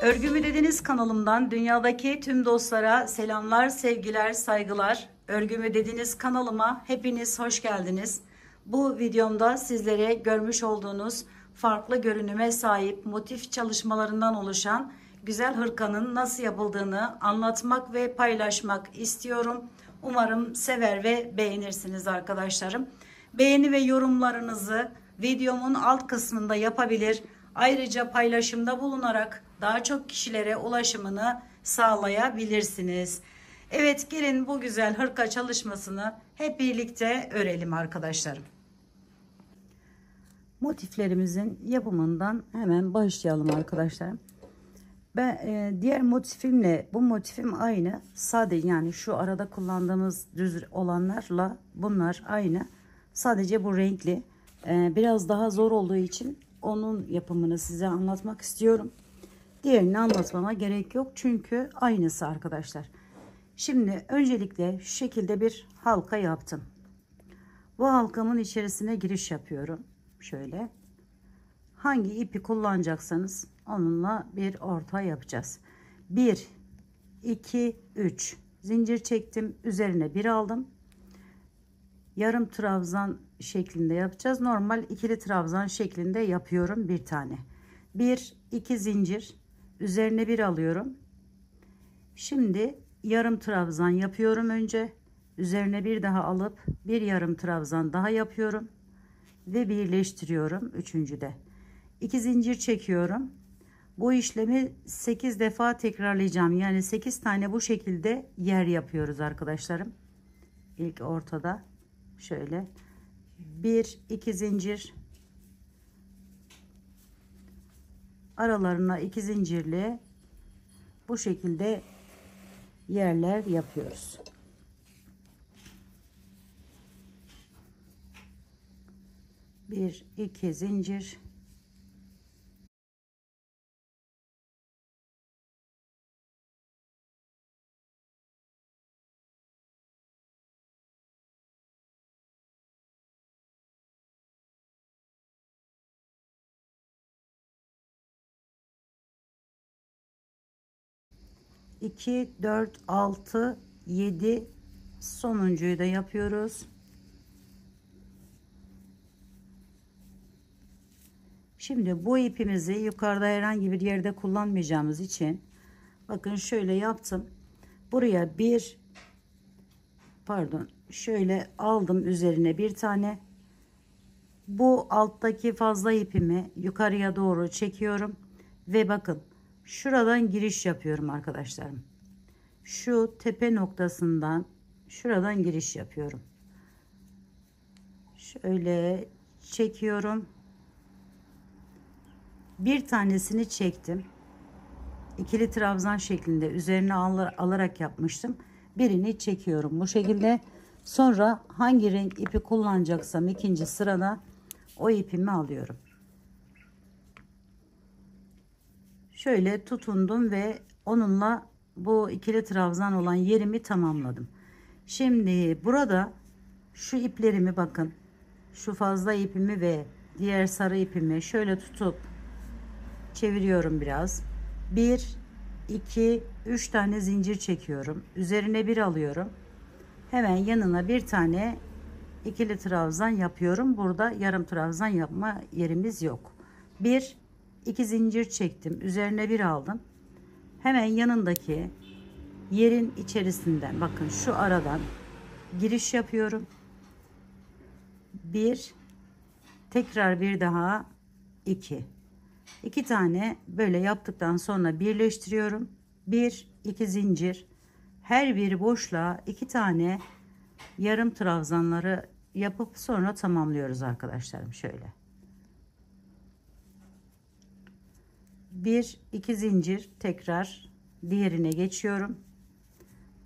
Örgümü Dediniz kanalımdan dünyadaki tüm dostlara selamlar, sevgiler, saygılar. Örgümü Dediniz kanalıma hepiniz hoş geldiniz. Bu videomda sizlere görmüş olduğunuz farklı görünüme sahip motif çalışmalarından oluşan güzel hırkanın nasıl yapıldığını anlatmak ve paylaşmak istiyorum. Umarım sever ve beğenirsiniz arkadaşlarım. Beğeni ve yorumlarınızı videomun alt kısmında yapabilir. Ayrıca paylaşımda bulunarak daha çok kişilere ulaşımını sağlayabilirsiniz. Evet, gelin bu güzel hırka çalışmasını hep birlikte örelim arkadaşlarım. Motiflerimizin yapımından hemen başlayalım arkadaşlarım. Ben diğer motifimle bu motifim aynı. Sade, yani şu arada kullandığımız düz olanlarla bunlar aynı. Sadece bu renkli. Biraz daha zor olduğu için onun yapımını size anlatmak istiyorum. Diğerini anlatmama gerek yok çünkü aynısı arkadaşlar. Şimdi öncelikle şu şekilde bir halka yaptım. Bu halkamın içerisine giriş yapıyorum. Şöyle. Hangi ipi kullanacaksanız onunla bir orta yapacağız. 1, 2, 3 zincir çektim. Üzerine bir aldım. Yarım trabzan şeklinde yapacağız. Normal ikili trabzan şeklinde yapıyorum bir tane. 1, 2 zincir. Üzerine bir alıyorum. Şimdi yarım trabzan yapıyorum önce. Üzerine bir daha alıp bir yarım trabzan daha yapıyorum. Ve birleştiriyorum üçüncüde. 2 zincir çekiyorum. Bu işlemi 8 defa tekrarlayacağım. Yani 8 tane bu şekilde yer yapıyoruz arkadaşlarım. İlk ortada şöyle 1 2 zincir, aralarına 2 zincirli bu şekilde yerler yapıyoruz. Bir iki zincir, iki dört altı yedi, sonuncuyu da yapıyoruz. Şimdi bu ipimizi yukarıda herhangi bir yerde kullanmayacağımız için bakın şöyle yaptım. Buraya şöyle aldım, üzerine bir tane. Bu alttaki fazla ipimi yukarıya doğru çekiyorum ve bakın şuradan giriş yapıyorum arkadaşlarım. Şu tepe noktasından şuradan giriş yapıyorum. Şöyle çekiyorum. Bir tanesini çektim. İkili trabzan şeklinde üzerine alarak yapmıştım. Birini çekiyorum bu şekilde. Sonra hangi renk ipi kullanacaksam ikinci sırada o ipimi alıyorum. Şöyle tutundum ve onunla bu ikili trabzan olan yerimi tamamladım. Şimdi burada şu iplerimi bakın, şu fazla ipimi ve diğer sarı ipimi şöyle tutup çeviriyorum biraz. 1 2 3 tane zincir çekiyorum. Üzerine bir alıyorum. Hemen yanına bir tane ikili trabzan yapıyorum. Burada yarım trabzan yapma yerimiz yok. 1 2 zincir çektim. Üzerine bir aldım. Hemen yanındaki yerin içerisinden bakın şu aradan giriş yapıyorum. Bir, tekrar bir daha 2. 2 tane böyle yaptıktan sonra birleştiriyorum. 1 2 zincir, her bir boşluğa 2 tane yarım trabzanları yapıp sonra tamamlıyoruz arkadaşlarım. Şöyle 1 2 zincir, tekrar diğerine geçiyorum.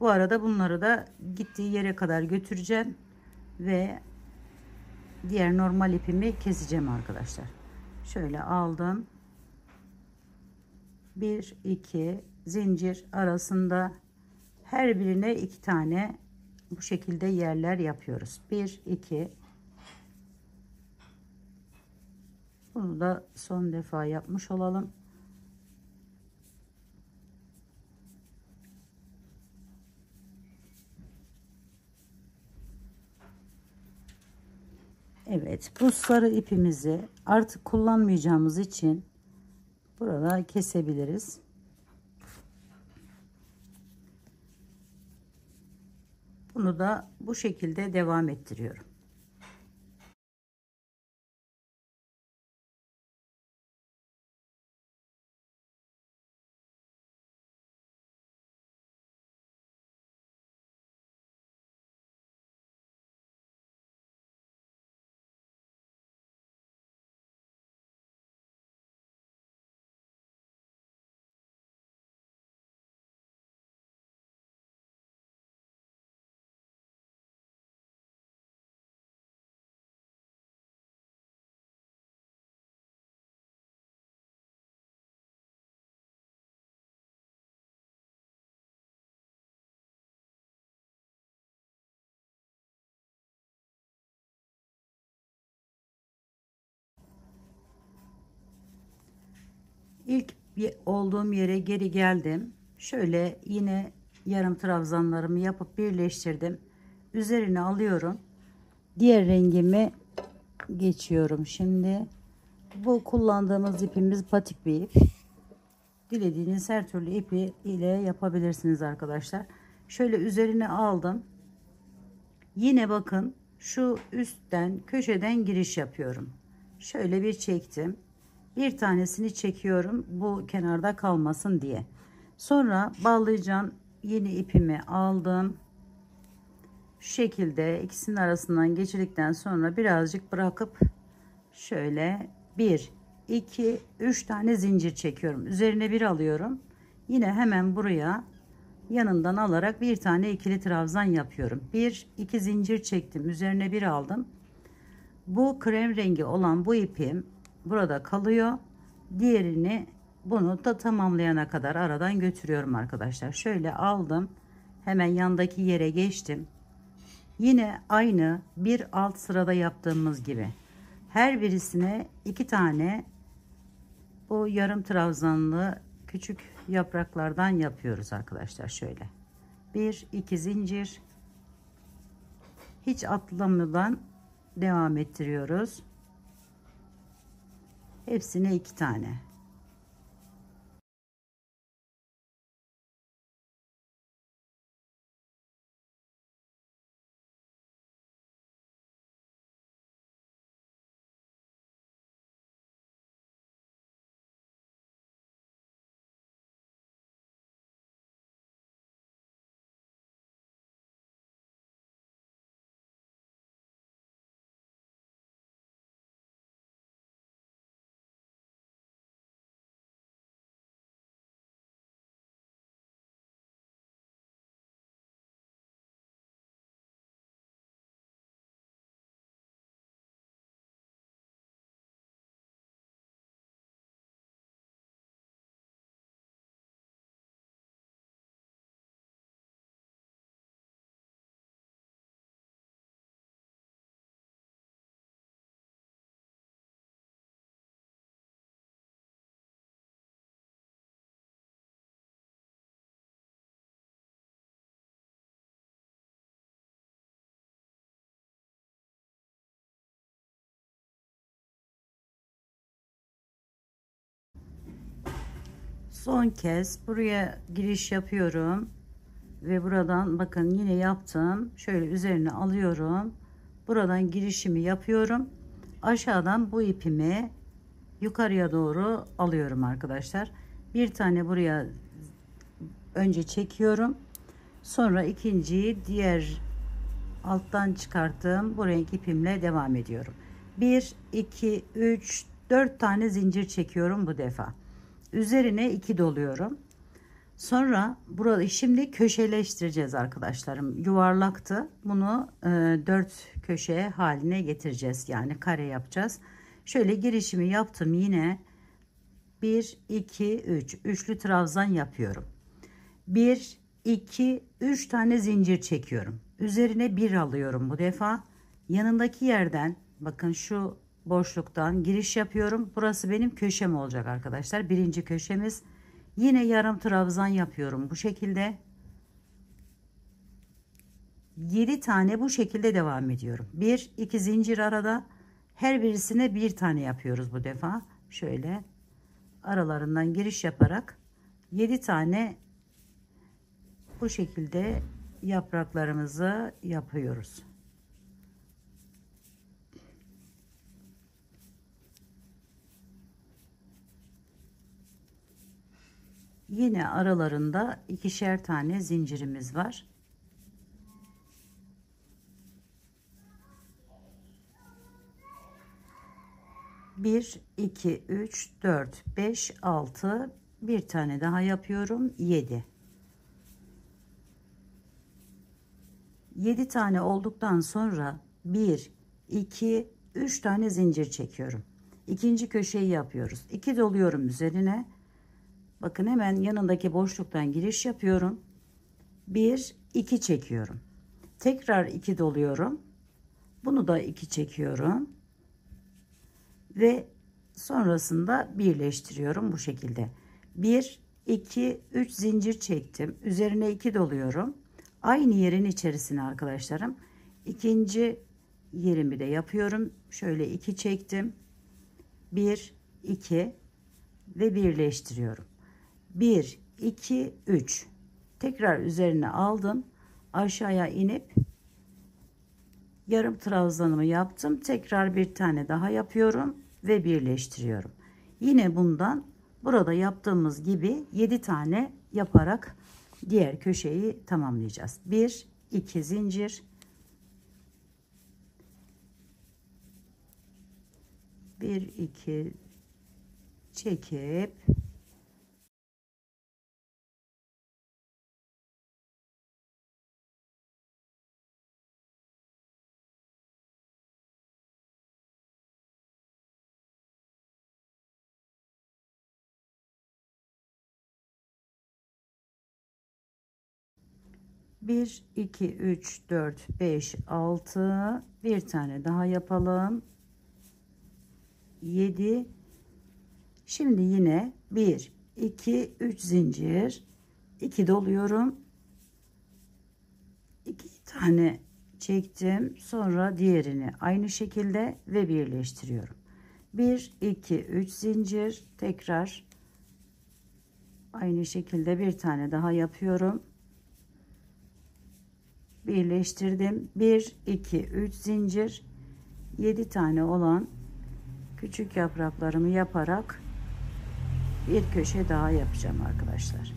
Bu arada bunları da gittiği yere kadar götüreceğim ve diğer normal ipimi keseceğim arkadaşlar. Şöyle aldım. 1 2 zincir arasında her birine 2 tane bu şekilde yerler yapıyoruz. 1 2, bunu da son defa yapmış olalım. Evet, bu sarı ipimizi artık kullanmayacağımız için burada kesebiliriz. Bunu da bu şekilde devam ettiriyorum. İlk olduğum yere geri geldim. Şöyle yine yarım trabzanlarımı yapıp birleştirdim. Üzerine alıyorum. Diğer rengimi geçiyorum. Şimdi bu kullandığımız ipimiz patik bir ip. Dilediğiniz her türlü ipi ile yapabilirsiniz arkadaşlar. Şöyle üzerine aldım. Yine bakın şu üstten köşeden giriş yapıyorum. Şöyle bir çektim. Bir tanesini çekiyorum bu kenarda kalmasın diye. Sonra bağlayacağım yeni ipimi aldım. Şu şekilde ikisinin arasından geçirdikten sonra birazcık bırakıp şöyle 1 2 3 tane zincir çekiyorum. Üzerine bir alıyorum. Yine hemen buraya yanından alarak bir tane ikili trabzan yapıyorum. 1 2 zincir çektim. Üzerine bir aldım. Bu krem rengi olan bu ipim burada kalıyor. Diğerini bunu da tamamlayana kadar aradan götürüyorum arkadaşlar. Şöyle aldım. Hemen yandaki yere geçtim. Yine aynı bir alt sırada yaptığımız gibi her birisine 2 tane bu yarım trabzanlı küçük yapraklardan yapıyoruz arkadaşlar. Şöyle 1 2 zincir, hiç atlamadan devam ettiriyoruz. Hepsine 2 tane. Son kez buraya giriş yapıyorum ve buradan bakın yine yaptım. Şöyle üzerine alıyorum. Buradan girişimi yapıyorum. Aşağıdan bu ipimi yukarıya doğru alıyorum arkadaşlar. Bir tane buraya önce çekiyorum. Sonra ikinciyi diğer alttan çıkarttığım bu renk ipimle devam ediyorum. 1 2 3 4 tane zincir çekiyorum bu defa. Üzerine 2 doluyorum. Sonra burada şimdi köşeleştireceğiz arkadaşlarım. Yuvarlaktı. Bunu 4 köşe haline getireceğiz. Yani kare yapacağız. Şöyle girişimi yaptım yine. 1 2 3 üçlü trabzan yapıyorum. 1 2 3 tane zincir çekiyorum. Üzerine bir alıyorum bu defa. Yanındaki yerden bakın şu boşluktan giriş yapıyorum. Burası benim köşem olacak arkadaşlar. Birinci köşemiz. Yine yarım trabzan yapıyorum bu şekilde. 7 tane bu şekilde devam ediyorum. 1 2 zincir arada. Her birisine bir tane yapıyoruz bu defa. Şöyle aralarından giriş yaparak 7 tane bu şekilde yapraklarımızı yapıyoruz. Yine aralarında ikişer tane zincirimiz var. Bir, iki, üç, dört, beş, altı, bir tane daha yapıyorum. 7. 7 tane olduktan sonra 1, 2, 3 tane zincir çekiyorum. İkinci köşeyi yapıyoruz. 2 doluyorum üzerine. Bakın hemen yanındaki boşluktan giriş yapıyorum. 1, 2 çekiyorum. Tekrar 2 doluyorum. Bunu da 2 çekiyorum. Ve sonrasında birleştiriyorum bu şekilde. 1, 2, 3 zincir çektim. Üzerine 2 doluyorum. Aynı yerin içerisine arkadaşlarım. İkinci yerimi de yapıyorum. Şöyle 2 çektim. 1, 2 ve birleştiriyorum. 1, 2, 3. Tekrar üzerine aldım. Aşağıya inip yarım trabzanımı yaptım. Tekrar bir tane daha yapıyorum ve birleştiriyorum. Yine bundan burada yaptığımız gibi 7 tane yaparak diğer köşeyi tamamlayacağız. 1, 2 zincir. 1, 2 çekip bir, iki, üç, dört, beş, altı, bir tane daha yapalım. 7. Şimdi yine 1, 2, 3 zincir, 2 doluyorum. 2 tane çektim. Sonra diğerini aynı şekilde ve birleştiriyorum. 1, 2, 3 zincir, tekrar aynı şekilde bir tane daha yapıyorum. Birleştirdim. 1, 2, 3 zincir, 7 tane olan küçük yapraklarımı yaparak bir köşe daha yapacağım arkadaşlar.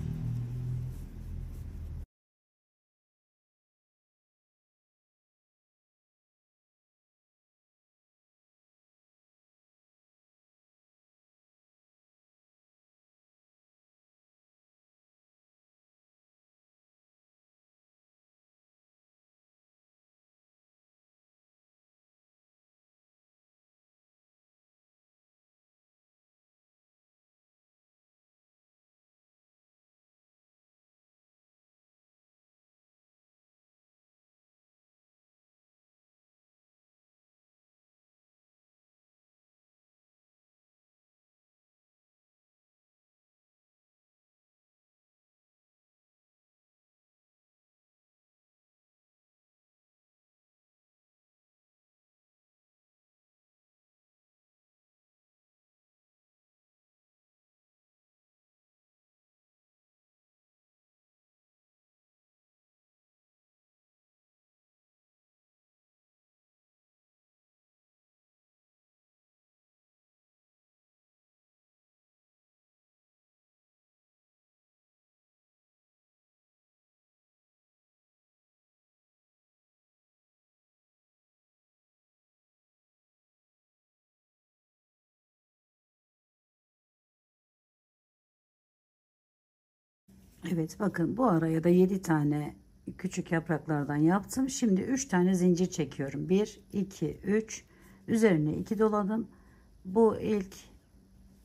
Evet, bakın bu araya da 7 tane küçük yapraklardan yaptım. Şimdi 3 tane zincir çekiyorum. 1, 2, 3. Üzerine 2 doladım. Bu ilk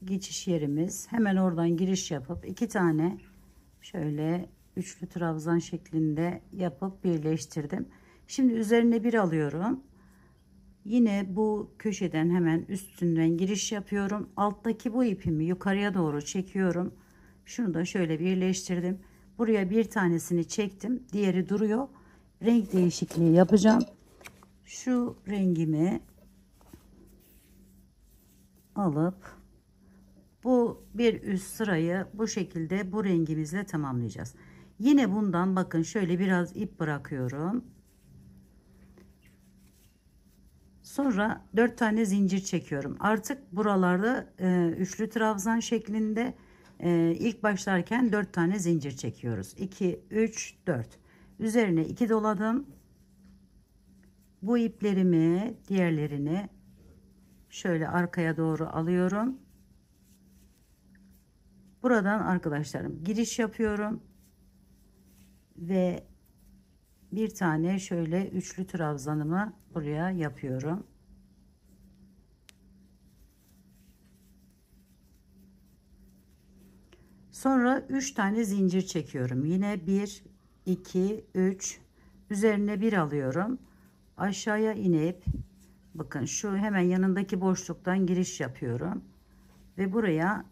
geçiş yerimiz. Hemen oradan giriş yapıp 2 tane şöyle üçlü trabzan şeklinde yapıp birleştirdim. Şimdi üzerine bir alıyorum. Yine bu köşeden hemen üstünden giriş yapıyorum. Alttaki bu ipimi yukarıya doğru çekiyorum. Şunu da şöyle birleştirdim. Buraya bir tanesini çektim. Diğeri duruyor. Renk değişikliği yapacağım. Şu rengimi alıp bu bir üst sırayı bu şekilde bu rengimizle tamamlayacağız. Yine bundan bakın şöyle biraz ip bırakıyorum. Sonra 4 tane zincir çekiyorum. Artık buralarda üçlü trabzan şeklinde ilk başlarken 4 tane zincir çekiyoruz. 2, 3, 4. Üzerine 2 doladım. Bu iplerimi diğerlerini şöyle arkaya doğru alıyorum. Buradan arkadaşlarım giriş yapıyorum. Ve bir tane şöyle üçlü trabzanımı buraya yapıyorum. Sonra 3 tane zincir çekiyorum. Yine 1, 2, 3 üzerine bir alıyorum. Aşağıya inip bakın şu hemen yanındaki boşluktan giriş yapıyorum. Ve buraya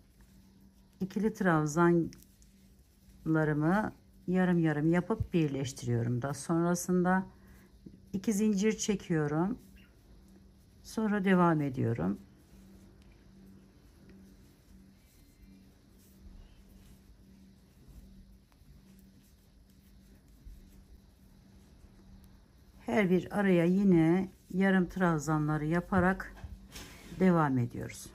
ikili trabzanlarımı yarım yarım yapıp birleştiriyorum. Daha sonrasında 2 zincir çekiyorum. Sonra devam ediyorum. Her bir araya yine yarım trabzanları yaparak devam ediyoruz.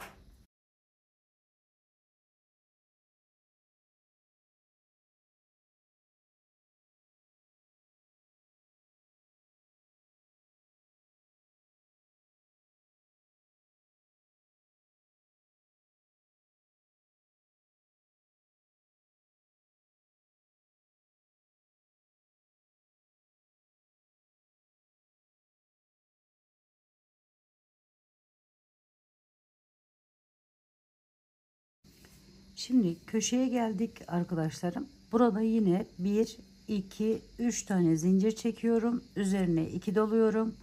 Şimdi köşeye geldik arkadaşlarım. Burada yine 1, 2, 3 tane zincir çekiyorum. Üzerine 2 doluyorum.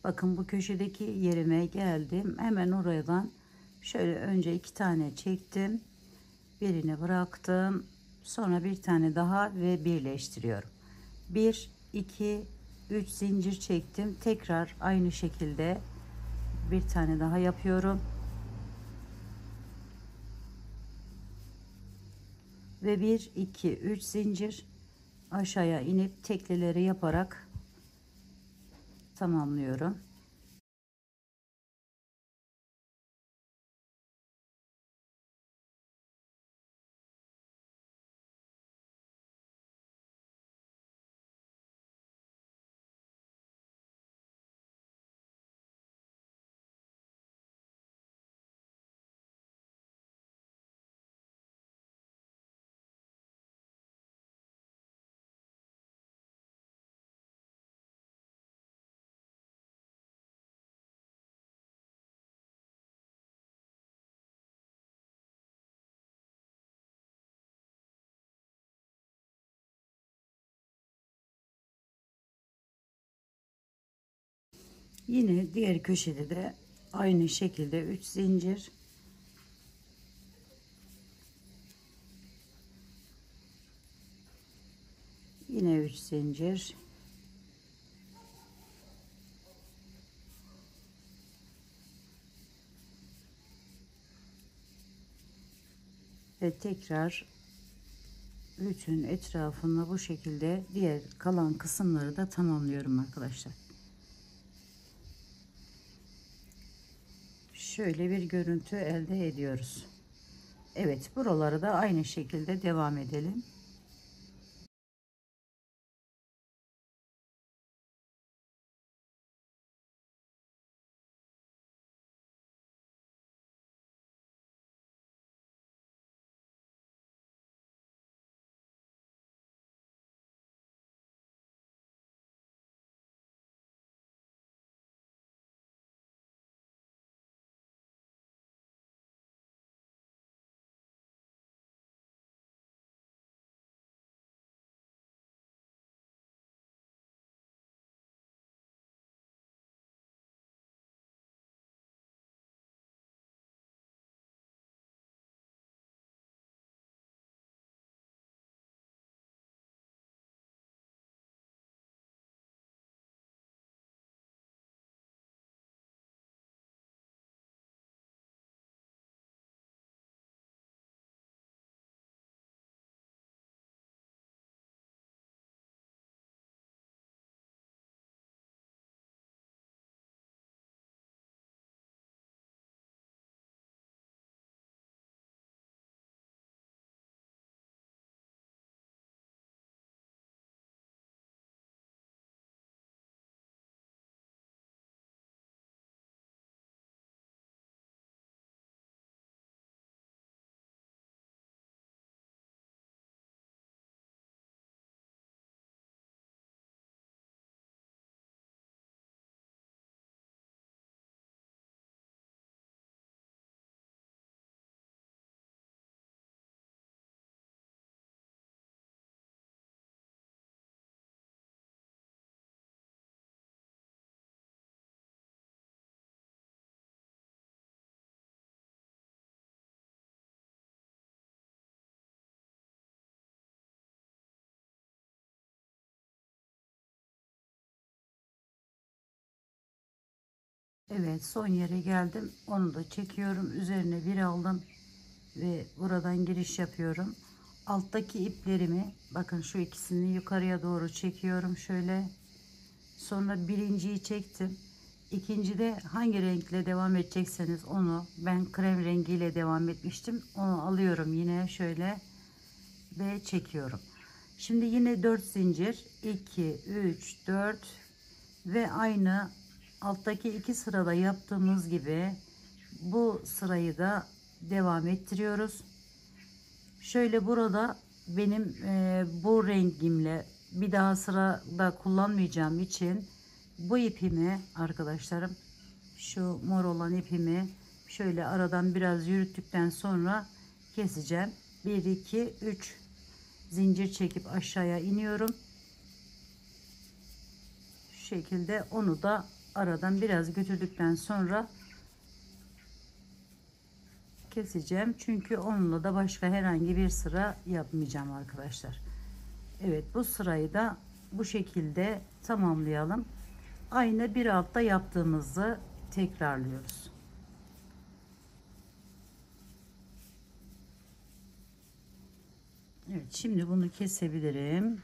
Bakın bu köşedeki yerime geldim. Hemen oradan şöyle önce 2 tane çektim. Birini bıraktım. Sonra bir tane daha ve birleştiriyorum. 1, 2, 3 zincir çektim. Tekrar aynı şekilde bir tane daha yapıyorum. Ve 1, 2, 3 zincir aşağıya inip tekleleri yaparak tamamlıyorum. Yine diğer köşede de aynı şekilde 3 zincir, yine 3 zincir, ve tekrar bütün etrafını bu şekilde diğer kalan kısımları da tamamlıyorum arkadaşlar. Şöyle bir görüntü elde ediyoruz. Evet, buraları da aynı şekilde devam edelim. Evet, son yere geldim. Onu da çekiyorum. Üzerine bir aldım ve buradan giriş yapıyorum. Alttaki iplerimi, bakın şu ikisini yukarıya doğru çekiyorum şöyle. Sonra birinciyi çektim. İkincide hangi renkle devam edecekseniz onu, ben krem rengiyle devam etmiştim. Onu alıyorum yine şöyle ve çekiyorum. Şimdi yine 4 zincir, 2 3 4 ve aynı alttaki iki sırada yaptığımız gibi bu sırayı da devam ettiriyoruz. Şöyle burada benim bu rengimle bir daha sırada kullanmayacağım için bu ipimi arkadaşlarım, şu mor olan ipimi şöyle aradan biraz yürüttükten sonra keseceğim. 1 2 3 zincir çekip aşağıya iniyorum. Şu şekilde onu da aradan biraz götürdükten sonra keseceğim. Çünkü onunla da başka herhangi bir sıra yapmayacağım arkadaşlar. Evet, bu sırayı da bu şekilde tamamlayalım. Aynı bir altta yaptığımızı tekrarlıyoruz. Evet, şimdi bunu kesebilirim.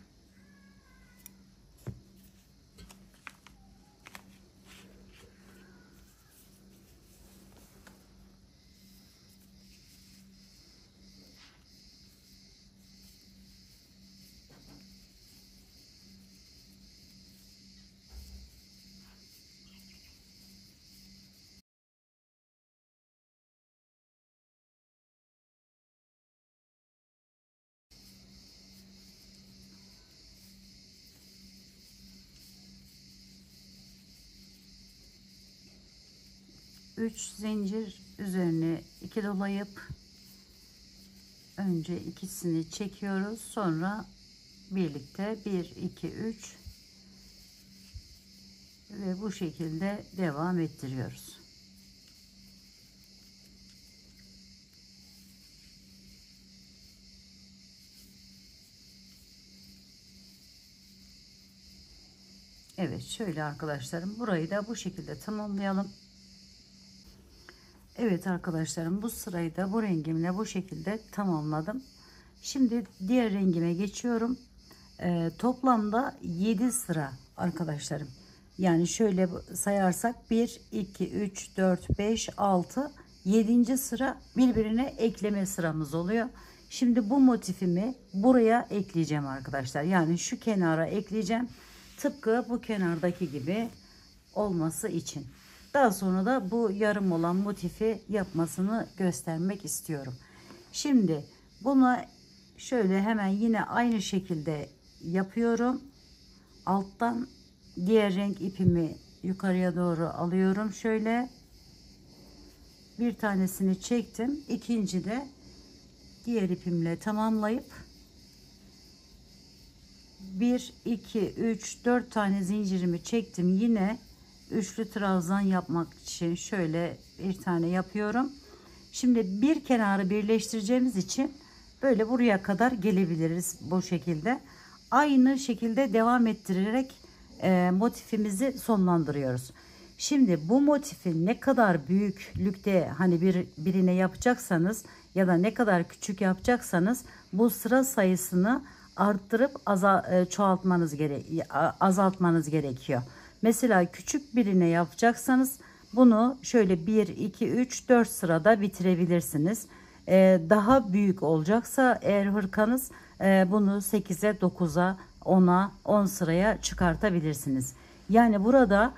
Üç zincir üzerine 2 dolayıp önce ikisini çekiyoruz, sonra birlikte 1 2 3 ve bu şekilde devam ettiriyoruz. Evet, şöyle arkadaşlarım, burayı da bu şekilde tamamlayalım. Evet arkadaşlarım, bu sırayı da bu rengimle bu şekilde tamamladım. Şimdi diğer rengime geçiyorum. Toplamda 7 sıra arkadaşlarım. Yani şöyle sayarsak 1 2 3 4 5 6 7. sıra birbirine ekleme sıramız oluyor. Şimdi bu motifimi buraya ekleyeceğim arkadaşlar. Yani şu kenara ekleyeceğim. Tıpkı bu kenardaki gibi olması için. Daha sonra da bu yarım olan motifi yapmasını göstermek istiyorum. Şimdi bunu şöyle hemen yine aynı şekilde yapıyorum. Alttan diğer renk ipimi yukarıya doğru alıyorum. Şöyle bir tanesini çektim. İkinci de diğer ipimle tamamlayıp 1 2 3 4 tane zincirimi çektim. Yine üçlü trabzan yapmak için şöyle bir tane yapıyorum. Şimdi bir kenarı birleştireceğimiz için böyle buraya kadar gelebiliriz bu şekilde. Aynı şekilde devam ettirerek motifimizi sonlandırıyoruz. Şimdi bu motifi ne kadar büyüklükte hani birine yapacaksanız ya da ne kadar küçük yapacaksanız bu sıra sayısını arttırıp azaltmanız gerekiyor. Mesela küçük birine yapacaksanız bunu şöyle 1 2 3 4 sırada bitirebilirsiniz. Daha büyük olacaksa eğer hırkanız bunu 8'e 9'a 10'a 10 sıraya çıkartabilirsiniz. Yani burada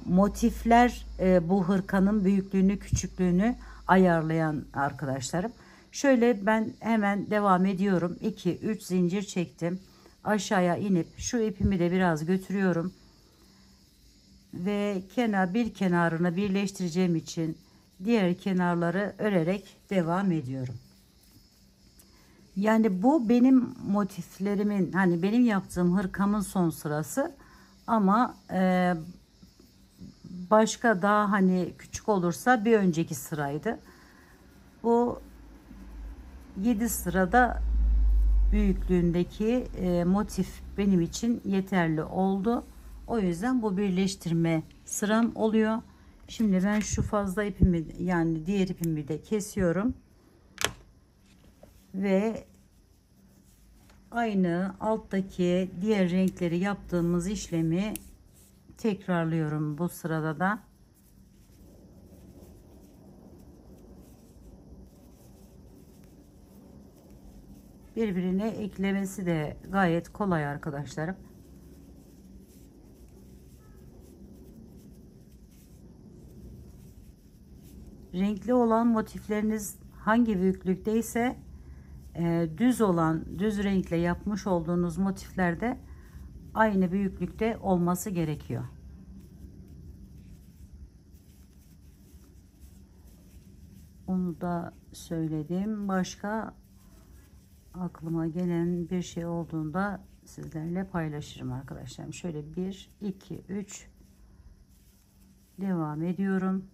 motifler bu hırkanın büyüklüğünü küçüklüğünü ayarlayan arkadaşlarım. Şöyle ben hemen devam ediyorum. 2 3 zincir çektim. Aşağıya inip şu ipimi de biraz götürüyorum. Ve bir kenarını birleştireceğim için diğer kenarları örerek devam ediyorum. Yani bu benim motiflerimin, hani benim yaptığım hırkamın son sırası ama başka daha hani küçük olursa bir önceki sıraydı. Bu 7 sırada büyüklüğündeki motif benim için yeterli oldu. O yüzden bu birleştirme sıram oluyor. Şimdi ben şu fazla ipimi, yani diğer ipimi de kesiyorum ve aynı alttaki diğer renkleri yaptığımız işlemi tekrarlıyorum bu sırada da. Birbirine eklemesi de gayet kolay arkadaşlarım. Renkli olan motifleriniz hangi büyüklükteyse düz renkle yapmış olduğunuz motiflerde aynı büyüklükte olması gerekiyor. Onu da söyledim. Başka aklıma gelen bir şey olduğunda sizlerle paylaşırım arkadaşlarım. Şöyle 1 2 3 devam ediyorum.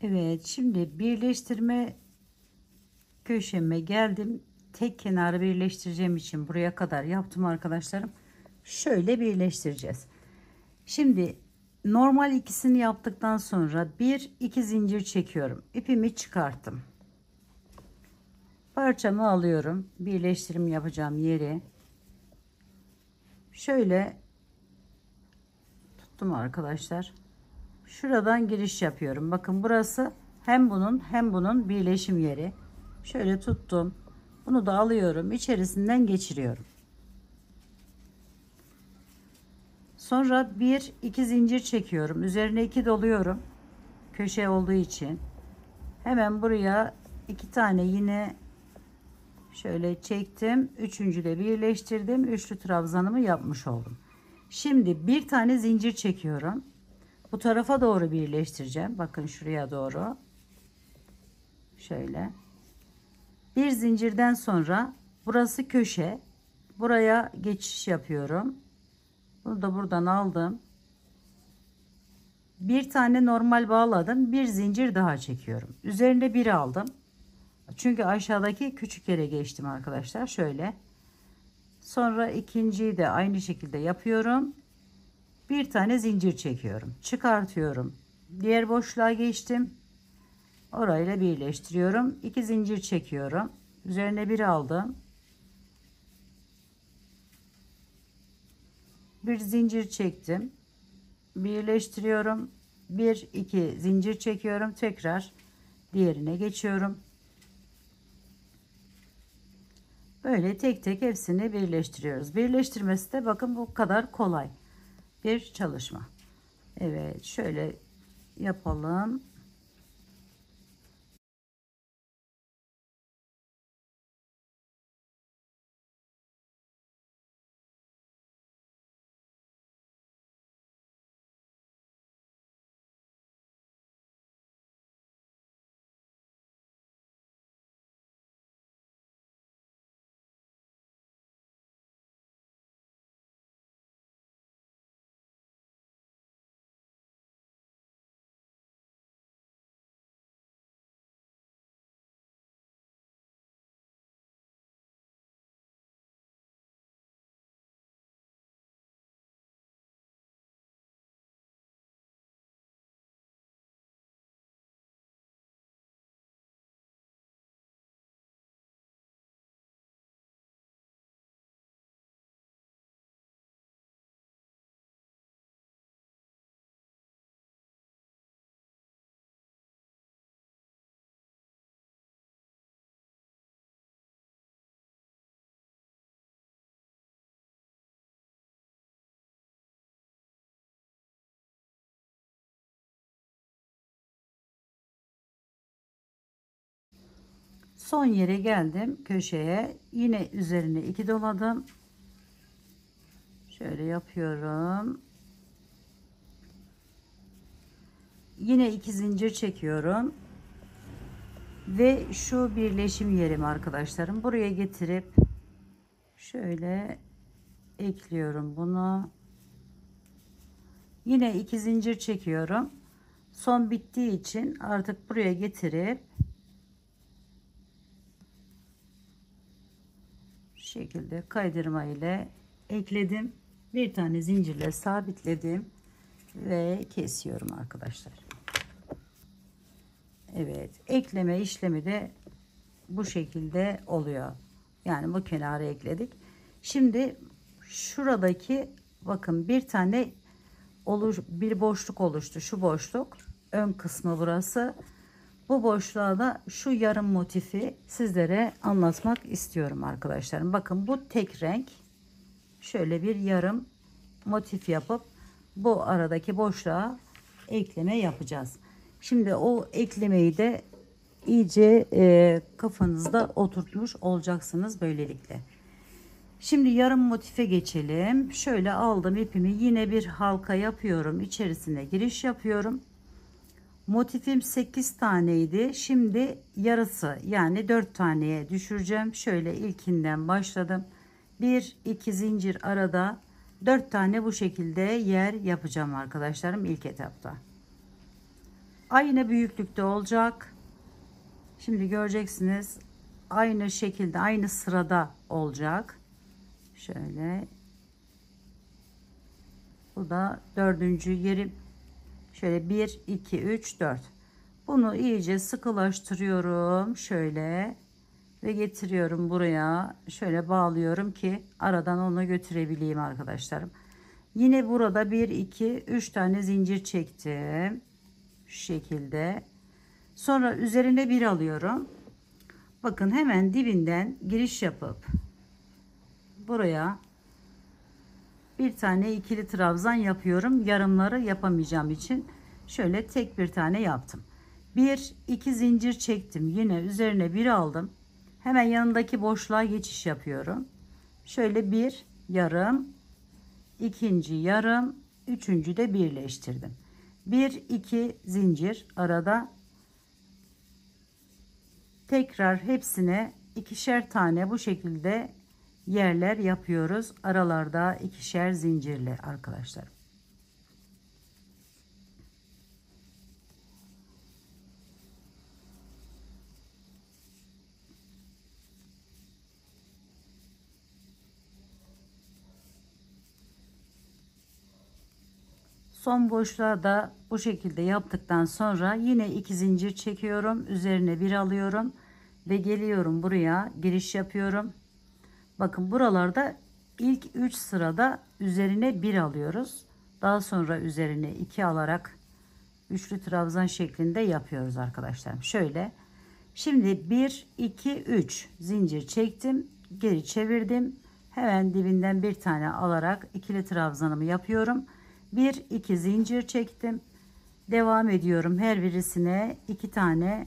Evet, şimdi birleştirme köşeme geldim. Tek kenarı birleştireceğim için buraya kadar yaptım arkadaşlarım. Şöyle birleştireceğiz. Şimdi normal ikisini yaptıktan sonra bir iki zincir çekiyorum. İpimi çıkarttım. Parçamı alıyorum. Birleştirim yapacağım yeri. Şöyle tuttum arkadaşlar. Şuradan giriş yapıyorum. Bakın burası hem bunun hem bunun birleşim yeri. Şöyle tuttum. Bunu da alıyorum. İçerisinden geçiriyorum. Sonra bir iki zincir çekiyorum. Üzerine 2 doluyorum. Köşe olduğu için. Hemen buraya 2 tane yine şöyle çektim. Üçüncü de birleştirdim. Üçlü trabzanımı yapmış oldum. Şimdi bir tane zincir çekiyorum. Bu tarafa doğru birleştireceğim. Bakın şuraya doğru. Şöyle. Bir zincirden sonra burası köşe. Buraya geçiş yapıyorum. Bunu da buradan aldım. Bir tane normal bağladım. Bir zincir daha çekiyorum. Üzerine bir aldım. Çünkü aşağıdaki küçük yere geçtim arkadaşlar. Şöyle. Sonra ikinciyi de aynı şekilde yapıyorum. Bir tane zincir çekiyorum. Çıkartıyorum. Diğer boşluğa geçtim. Orayla birleştiriyorum. 2 zincir çekiyorum. Üzerine bir aldım. Bir zincir çektim. Birleştiriyorum. Bir iki zincir çekiyorum. Tekrar diğerine geçiyorum. Böyle tek tek hepsini birleştiriyoruz. Birleştirmesi de bakın bu kadar kolay bir çalışma. Evet, şöyle yapalım. Son yere geldim köşeye. Yine üzerine 2 doladım. Şöyle yapıyorum. Yine 2 zincir çekiyorum. Ve şu birleşim yerim arkadaşlarım. Buraya getirip şöyle ekliyorum bunu. Yine 2 zincir çekiyorum. Son bittiği için artık buraya getirip şu şekilde kaydırma ile ekledim. Bir tane zincirle sabitledim ve kesiyorum arkadaşlar. Evet, ekleme işlemi de bu şekilde oluyor. Yani bu kenara ekledik. Şimdi şuradaki bakın bir tane bir boşluk oluştu. Şu boşluk ön kısmı burası. Bu boşluğa da şu yarım motifi sizlere anlatmak istiyorum arkadaşlarım. Bakın bu tek renk. Şöyle bir yarım motif yapıp bu aradaki boşluğa ekleme yapacağız. Şimdi o eklemeyi de iyice kafanızda oturtmuş olacaksınız böylelikle. Şimdi yarım motife geçelim. Şöyle aldım ipimi, yine bir halka yapıyorum. İçerisine giriş yapıyorum. Motifim 8 taneydi. Şimdi yarısı yani 4 taneye düşüreceğim. Şöyle ilkinden başladım. 1 2 zincir arada 4 tane bu şekilde yer yapacağım arkadaşlarım ilk etapta. Aynı büyüklükte olacak. Şimdi göreceksiniz. Aynı şekilde aynı sırada olacak. Şöyle. Bu da dördüncü yerim. Şöyle 1 2 3 4. Bunu iyice sıkılaştırıyorum şöyle ve getiriyorum buraya. Şöyle bağlıyorum ki aradan onu götürebileyim arkadaşlarım. Yine burada 1 2 3 tane zincir çektim. Şu şekilde. Sonra üzerine bir alıyorum. Bakın hemen dibinden giriş yapıp buraya bir tane ikili trabzan yapıyorum. Yarımları yapamayacağım için şöyle tek bir tane yaptım. 1 2 zincir çektim. Yine üzerine bir aldım. Hemen yanındaki boşluğa geçiş yapıyorum. Şöyle bir yarım, ikinci yarım, üçüncü de birleştirdim. 1 2 zincir arada, tekrar hepsine ikişer tane bu şekilde yerler yapıyoruz. Aralarda ikişer zincirli arkadaşlar. Son boşluğa da bu şekilde yaptıktan sonra yine 2 zincir çekiyorum. Üzerine bir alıyorum ve geliyorum buraya giriş yapıyorum. Bakın buralarda ilk 3 sırada üzerine bir alıyoruz. Daha sonra üzerine 2 alarak üçlü trabzan şeklinde yapıyoruz arkadaşlarım. Şöyle. Şimdi 1 2 3 zincir çektim. Geri çevirdim. Hemen dibinden bir tane alarak ikili trabzanımı yapıyorum. 1 2 zincir çektim. Devam ediyorum. Her birisine 2 tane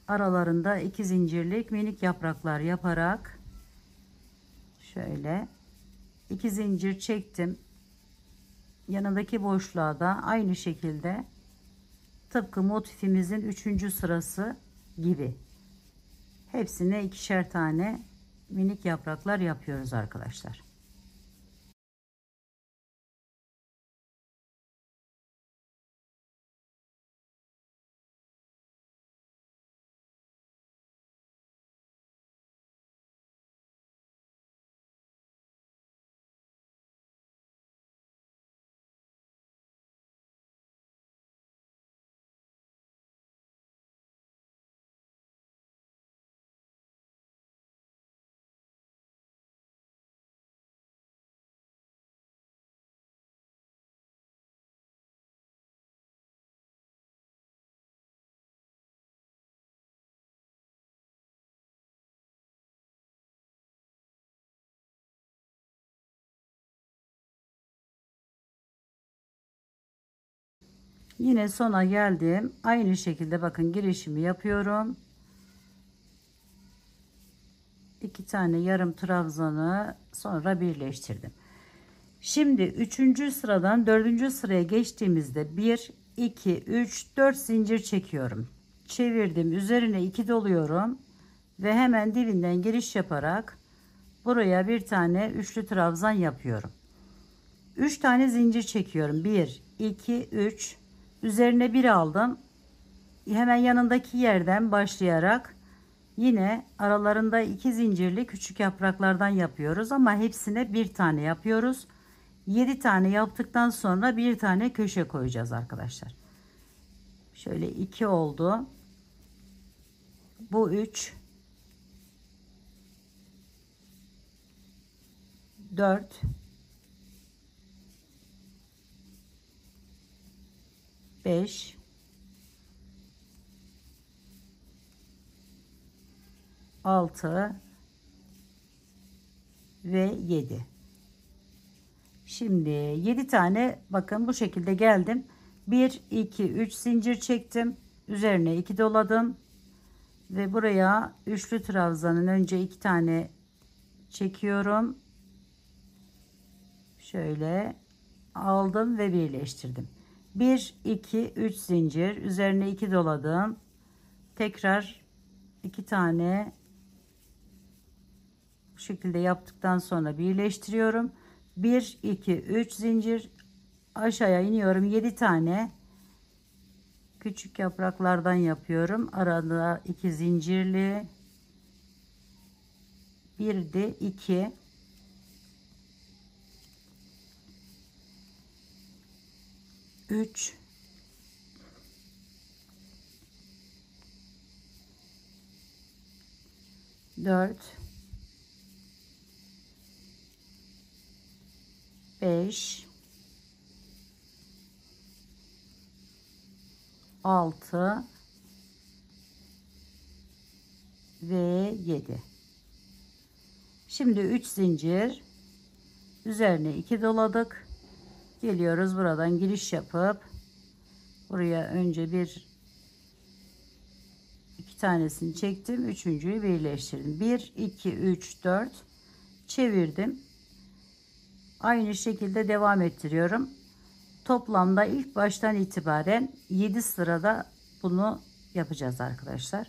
aralarında 2 zincirlik minik yapraklar yaparak şöyle 2 zincir çektim. Yanındaki boşluğa da aynı şekilde tıpkı motifimizin 3. sırası gibi hepsine ikişer tane minik yapraklar yapıyoruz arkadaşlar. Yine sona geldim. Aynı şekilde bakın girişimi yapıyorum. 2 tane yarım trabzanı sonra birleştirdim. Şimdi 3. sıradan 4. sıraya geçtiğimizde 1 2 3 4 zincir çekiyorum. Çevirdim, üzerine 2 doluyorum ve hemen dibinden giriş yaparak buraya bir tane üçlü trabzan yapıyorum. 3 tane zincir çekiyorum. 1 2 3, üzerine 1 aldım. Hemen yanındaki yerden başlayarak yine aralarında 2 zincirli küçük yapraklardan yapıyoruz ama hepsine bir tane yapıyoruz. 7 tane yaptıktan sonra bir tane köşe koyacağız arkadaşlar. Şöyle 2 oldu. Bu 3, 4, 5, 6 ve 7. Şimdi 7 tane bakın bu şekilde geldim. 1 2 3 zincir çektim. Üzerine 2 doladım. Ve buraya üçlü trabzanın önce 2 tane çekiyorum. Şöyle aldım ve birleştirdim. 1 2 3 zincir, üzerine 2 doladım. Tekrar 2 tane bu şekilde yaptıktan sonra birleştiriyorum. 1 2 3 zincir, aşağıya iniyorum. 7 tane küçük yapraklardan yapıyorum. Arada 2 zincirli, bir de 2, 3, 4, 5, 6 ve 7. Şimdi 3 zincir, üzerine 2 doladık. Geliyoruz, buradan giriş yapıp buraya önce iki tanesini çektim, üçüncüyü birleştirdim. 1 2 3 4 çevirdim. Aynı şekilde devam ettiriyorum. Toplamda ilk baştan itibaren 7 sırada bunu yapacağız arkadaşlar.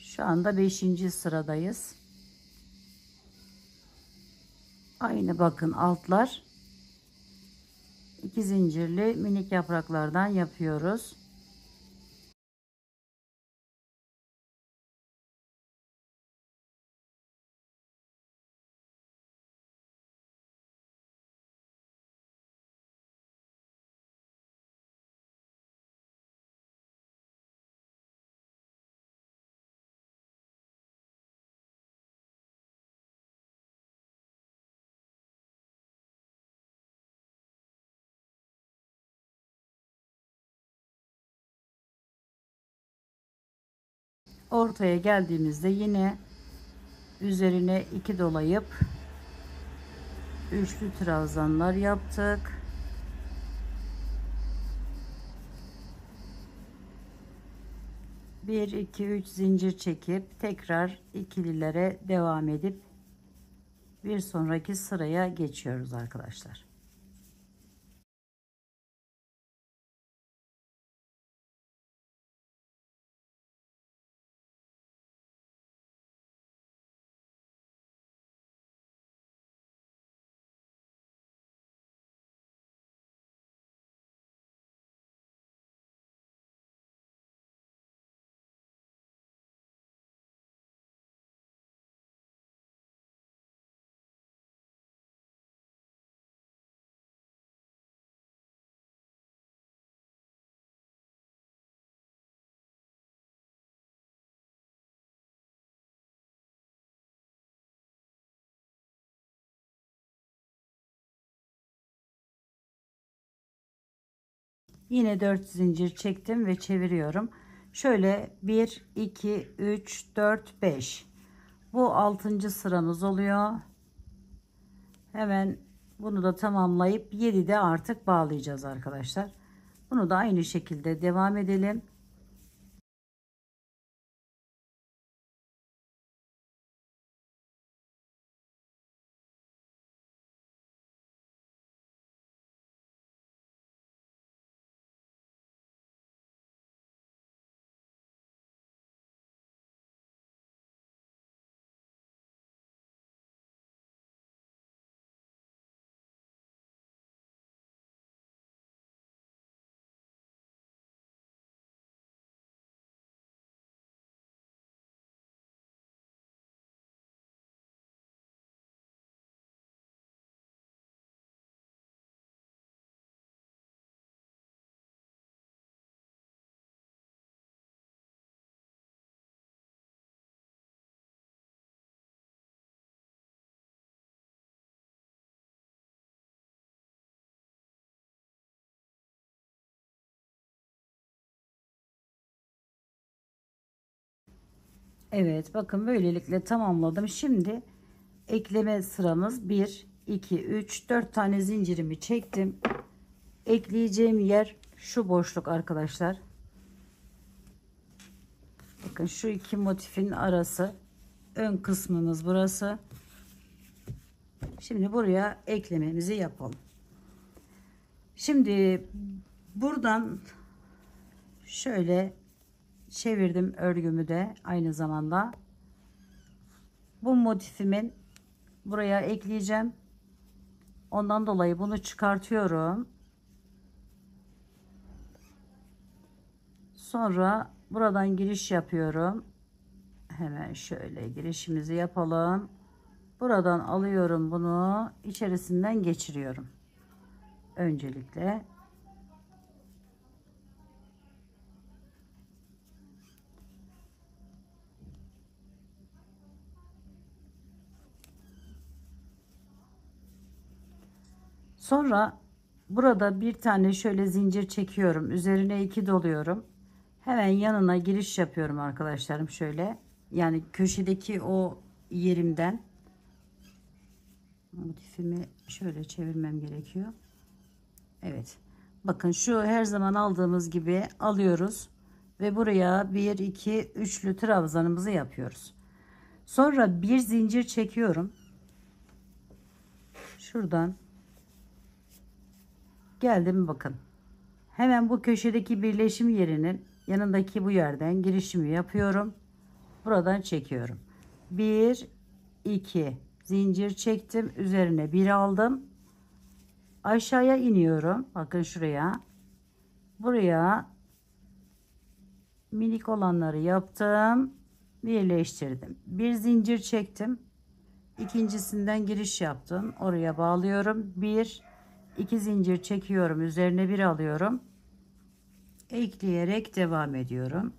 Şu anda 5. sıradayız. Aynı bakın altlar 2 zincirli minik yapraklardan yapıyoruz. Ortaya geldiğimizde yine üzerine 2 dolayıp üçlü trabzanlar yaptık. Bir iki üç zincir çekip tekrar ikililere devam edip bir sonraki sıraya geçiyoruz arkadaşlar. Yine 4 zincir çektim ve çeviriyorum. Şöyle 1 2 3 4 5, bu 6. sıramız oluyor. Hemen bunu da tamamlayıp 7'de artık bağlayacağız arkadaşlar. Bunu da aynı şekilde devam edelim. Evet, bakın böylelikle tamamladım. Şimdi ekleme sıramız 1 2 3 4 tane zincirimi çektim. Ekleyeceğim yer şu boşluk arkadaşlar. Bakın şu iki motifin arası, ön kısmımız burası. Şimdi buraya eklememizi yapalım. Şimdi buradan şöyle çevirdim örgümü de aynı zamanda. Bu motifimin buraya ekleyeceğim. Ondan dolayı bunu çıkartıyorum. Sonra buradan giriş yapıyorum. Hemen şöyle girişimizi yapalım. Buradan alıyorum, bunu içerisinden geçiriyorum. Öncelikle sonra burada bir tane şöyle zincir çekiyorum. Üzerine 2 doluyorum. Hemen yanına giriş yapıyorum arkadaşlarım, şöyle. Yani köşedeki o yerimden motifimi şöyle çevirmem gerekiyor. Evet. Bakın şu her zaman aldığımız gibi alıyoruz ve buraya 1 2 3'lü trabzanımızı yapıyoruz. Sonra bir zincir çekiyorum. Şuradan geldim, bakın. Hemen bu köşedeki birleşim yerinin yanındaki bu yerden girişimi yapıyorum. Buradan çekiyorum. 1 2 zincir çektim. Üzerine bir aldım. Aşağıya iniyorum. Bakın şuraya. Buraya minik olanları yaptım. Birleştirdim. Bir zincir çektim. İkincisinden giriş yaptım. Oraya bağlıyorum. 1 2 zincir çekiyorum. Üzerine bir alıyorum. Ekleyerek devam ediyorum.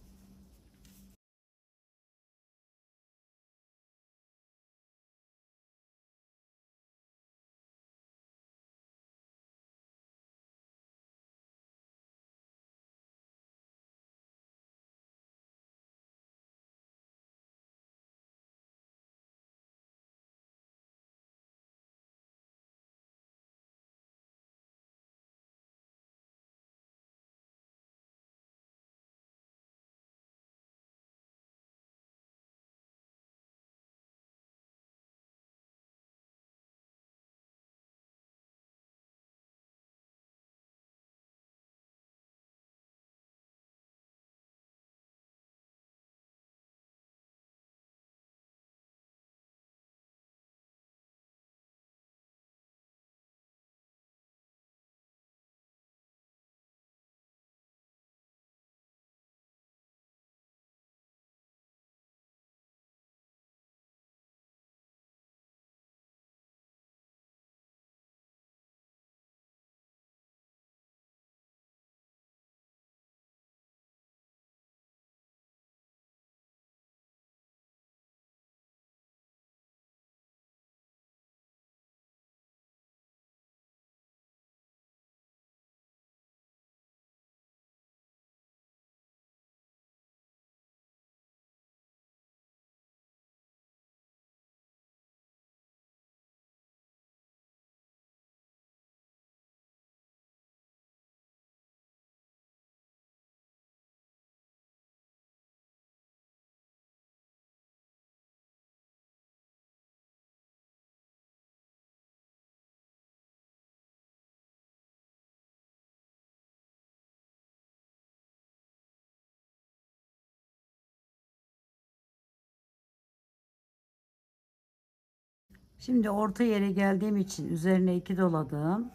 Şimdi orta yere geldiğim için üzerine 2 doladım.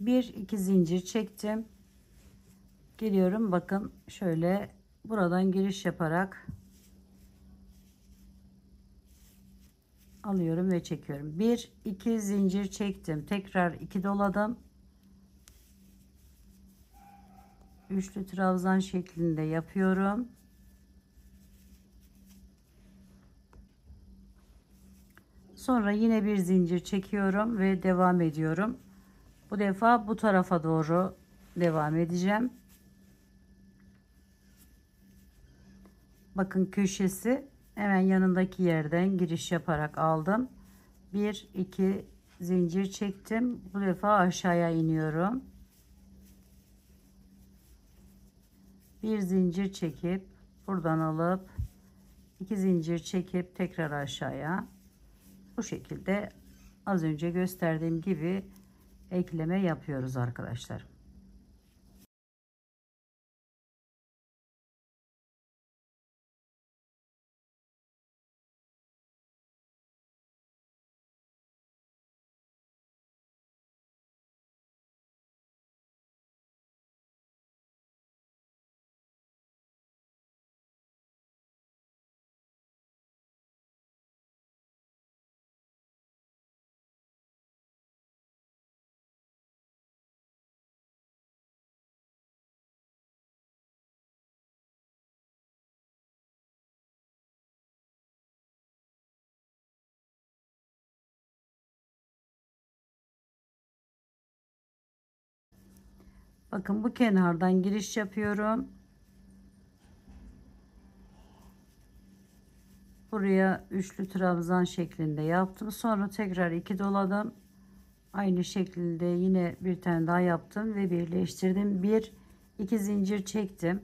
Bir iki zincir çektim. Geliyorum, bakın şöyle buradan giriş yaparak alıyorum ve çekiyorum. Bir iki zincir çektim. Tekrar 2 doladım. Üçlü trabzan şeklinde yapıyorum. Sonra yine bir zincir çekiyorum ve devam ediyorum. Bu defa bu tarafa doğru devam edeceğim. Bakın köşesi hemen yanındaki yerden giriş yaparak aldım. 1-2 zincir çektim. Bu defa aşağıya iniyorum. Bir zincir çekip buradan alıp 2 zincir çekip tekrar aşağıya, bu şekilde az önce gösterdiğim gibi ekleme yapıyoruz arkadaşlar. Bakın bu kenardan giriş yapıyorum. Buraya üçlü trabzan şeklinde yaptım. Sonra tekrar 2 doladım. Aynı şekilde yine bir tane daha yaptım ve birleştirdim. 1-2 zincir çektim.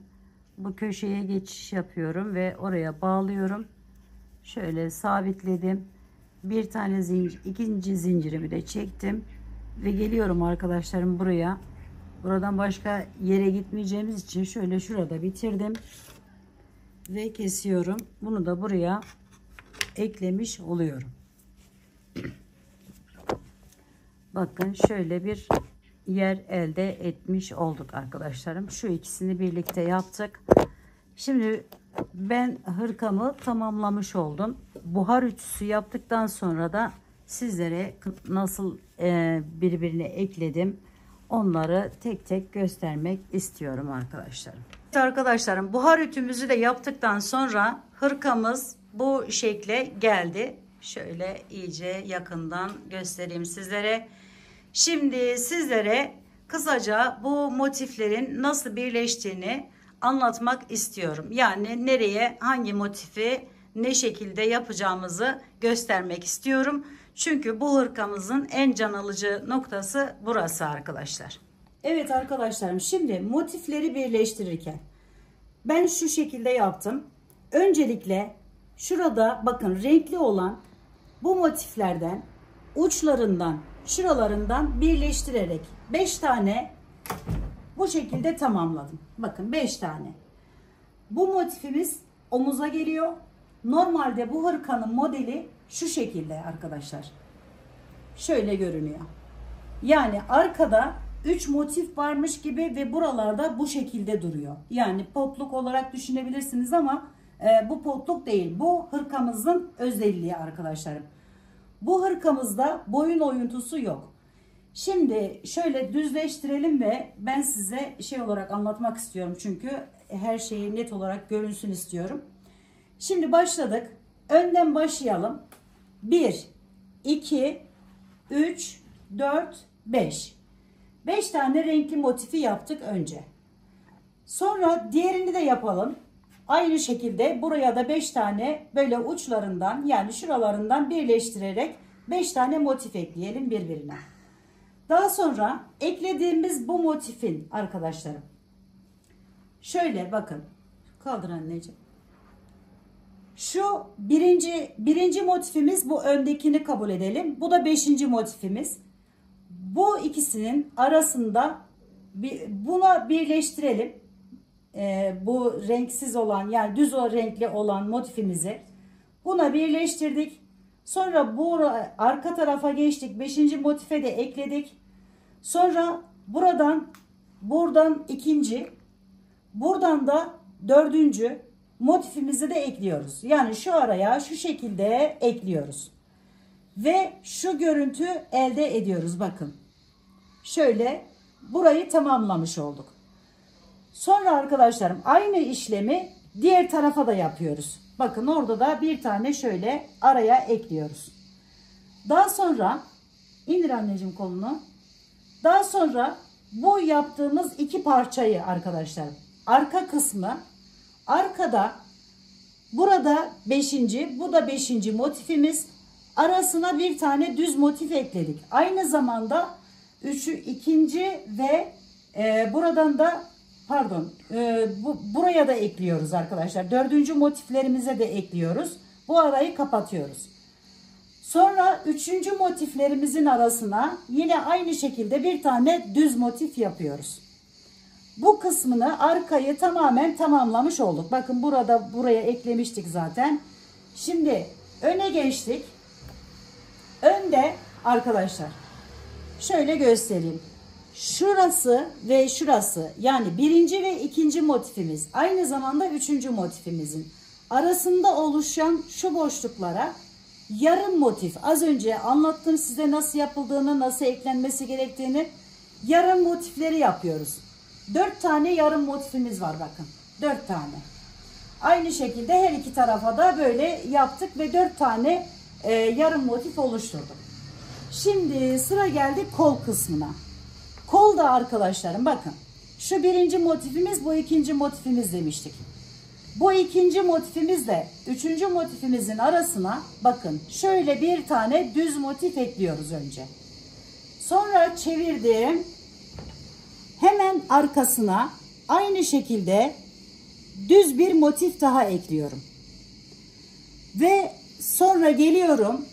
Bu köşeye geçiş yapıyorum ve oraya bağlıyorum. Şöyle sabitledim. Bir tane zincir, ikinci zincirimi de çektim ve geliyorum arkadaşlarım buraya. Buradan başka yere gitmeyeceğimiz için şöyle şurada bitirdim ve kesiyorum. Bunu da buraya eklemiş oluyorum. Bakın şöyle bir yer elde etmiş olduk arkadaşlarım. Şu ikisini birlikte yaptık. Şimdi ben hırkamı tamamlamış oldum. Buhar ütüsü yaptıktan sonra da sizlere nasıl birbirine ekledim, onları tek tek göstermek istiyorum arkadaşlarım. Evet arkadaşlarım, buhar ütümüzü de yaptıktan sonra hırkamız bu şekle geldi. Şöyle iyice yakından göstereyim sizlere. Şimdi sizlere kısaca bu motiflerin nasıl birleştiğini anlatmak istiyorum. Yani nereye hangi motifi ne şekilde yapacağımızı göstermek istiyorum. Çünkü bu hırkamızın en can alıcı noktası burası arkadaşlar. Evet arkadaşlarım, şimdi motifleri birleştirirken ben şu şekilde yaptım. Öncelikle şurada bakın renkli olan bu motiflerden uçlarından, şuralarından birleştirerek 5 tane bu şekilde tamamladım. Bakın 5 tane. Bu motifimiz omuza geliyor. Normalde bu hırkanın modeli şu şekilde arkadaşlar. Şöyle görünüyor. Yani arkada 3 motif varmış gibi ve buralarda bu şekilde duruyor. Yani potluk olarak düşünebilirsiniz ama bu potluk değil. Bu hırkamızın özelliği arkadaşlarım. Bu hırkamızda boyun oyuntusu yok. Şimdi şöyle düzleştirelim ve ben size şey olarak anlatmak istiyorum. Çünkü her şeyi net olarak görünsün istiyorum. Şimdi başladık. Önden başlayalım. 1, 2, 3, 4, 5. 5 tane renkli motifi yaptık önce. Sonra diğerini de yapalım. Aynı şekilde buraya da 5 tane böyle uçlarından, yani şuralarından birleştirerek 5 tane motif ekleyelim birbirine. Daha sonra eklediğimiz bu motifin arkadaşlarım, şöyle bakın, kaldır anneciğim. Şu birinci motifimiz, bu öndekini kabul edelim. Bu da 5. motifimiz. Bu ikisinin arasında buna birleştirelim. Bu renksiz olan, yani düz o renkli olan motifimizi buna birleştirdik. Sonra bu arka tarafa geçtik. 5. motife de ekledik. Sonra buradan ikinci, buradan da 4. motifimizi de ekliyoruz. Yani şu araya şu şekilde ekliyoruz. Ve şu görüntü elde ediyoruz. Bakın. Şöyle burayı tamamlamış olduk. Sonra arkadaşlarım aynı işlemi diğer tarafa da yapıyoruz. Bakın orada da bir tane şöyle araya ekliyoruz. Daha sonra indir anneciğim kolunu. Daha sonra bu yaptığımız iki parçayı arkadaşlar, arka kısmı, arkada burada 5. bu da 5. motifimiz, arasına bir tane düz motif ekledik. Aynı zamanda ikinci ve buradan da buraya da ekliyoruz arkadaşlar. 4. motiflerimize de ekliyoruz. Bu arayı kapatıyoruz. Sonra 3. motiflerimizin arasına yine aynı şekilde bir tane düz motif yapıyoruz. Bu kısmını, arkayı tamamen tamamlamış olduk. Bakın buraya eklemiştik zaten. Şimdi öne geçtik. Önde arkadaşlar şöyle göstereyim. Şurası ve şurası, yani 1. ve 2. motifimiz, aynı zamanda 3. motifimizin arasında oluşan şu boşluklara yarım motif, az önce anlattım size nasıl yapıldığını, nasıl eklenmesi gerektiğini, yarım motifleri yapıyoruz. 4 tane yarım motifimiz var bakın. 4 tane. Aynı şekilde her iki tarafa da böyle yaptık ve 4 tane yarım motif oluşturduk. Şimdi sıra geldi kol kısmına. Kol da arkadaşlarım bakın. Şu 1. motifimiz, bu 2. motifimiz demiştik. Bu 2. motifimizle 3. motifimizin arasına bakın şöyle bir tane düz motif ekliyoruz önce. Sonra çevirdim. Hemen arkasına aynı şekilde düz bir motif daha ekliyorum. Ve sonra geliyorum.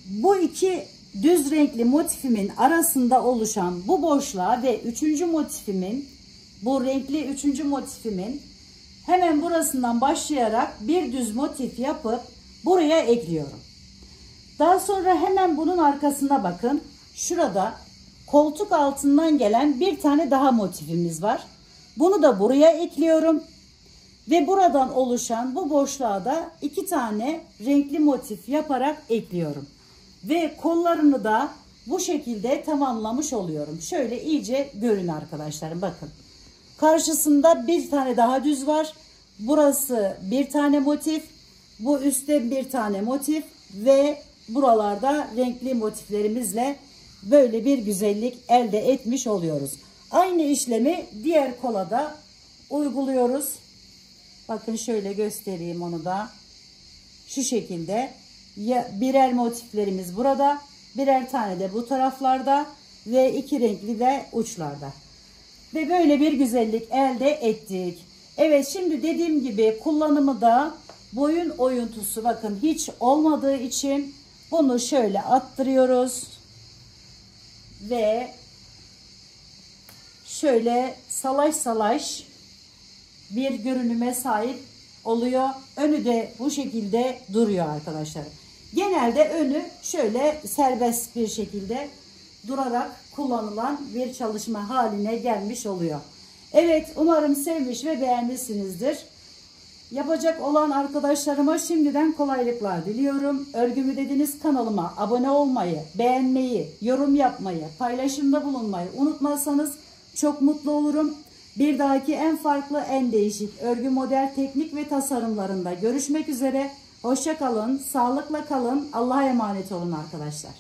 Bu iki düz renkli motifimin arasında oluşan bu boşluğa ve 3. motifimin, bu renkli 3. motifimin hemen burasından başlayarak bir düz motif yapıp buraya ekliyorum. Daha sonra hemen bunun arkasına bakın. Şurada koltuk altından gelen bir tane daha motifimiz var. Bunu da buraya ekliyorum. Ve buradan oluşan bu boşluğa da 2 tane renkli motif yaparak ekliyorum. Ve kollarını da bu şekilde tamamlamış oluyorum. Şöyle iyice görün arkadaşlarım, bakın. Karşısında bir tane daha düz var. Burası bir tane motif. Bu üstte bir tane motif. Ve buralarda renkli motiflerimizle böyle bir güzellik elde etmiş oluyoruz. Aynı işlemi diğer kola da uyguluyoruz. Bakın şöyle göstereyim onu da. Şu şekilde birer motiflerimiz burada. Birer tane de bu taraflarda. Ve 2 renkli de uçlarda. Ve böyle bir güzellik elde ettik. Evet, şimdi dediğim gibi kullanımı da boyun oyuntusu bakın hiç olmadığı için bunu şöyle attırıyoruz. Ve şöyle salaş salaş bir görünüme sahip oluyor. Önü de bu şekilde duruyor arkadaşlar. Genelde önü şöyle serbest bir şekilde durarak kullanılan bir çalışma haline gelmiş oluyor. Evet, umarım sevmiş ve beğenmişsinizdir. Yapacak olan arkadaşlarıma şimdiden kolaylıklar diliyorum. Örgümü dediniz kanalıma abone olmayı, beğenmeyi, yorum yapmayı, paylaşımda bulunmayı unutmazsanız çok mutlu olurum. Bir dahaki en farklı, en değişik örgü model, teknik ve tasarımlarında görüşmek üzere. Hoşça kalın, sağlıkla kalın, Allah'a emanet olun arkadaşlar.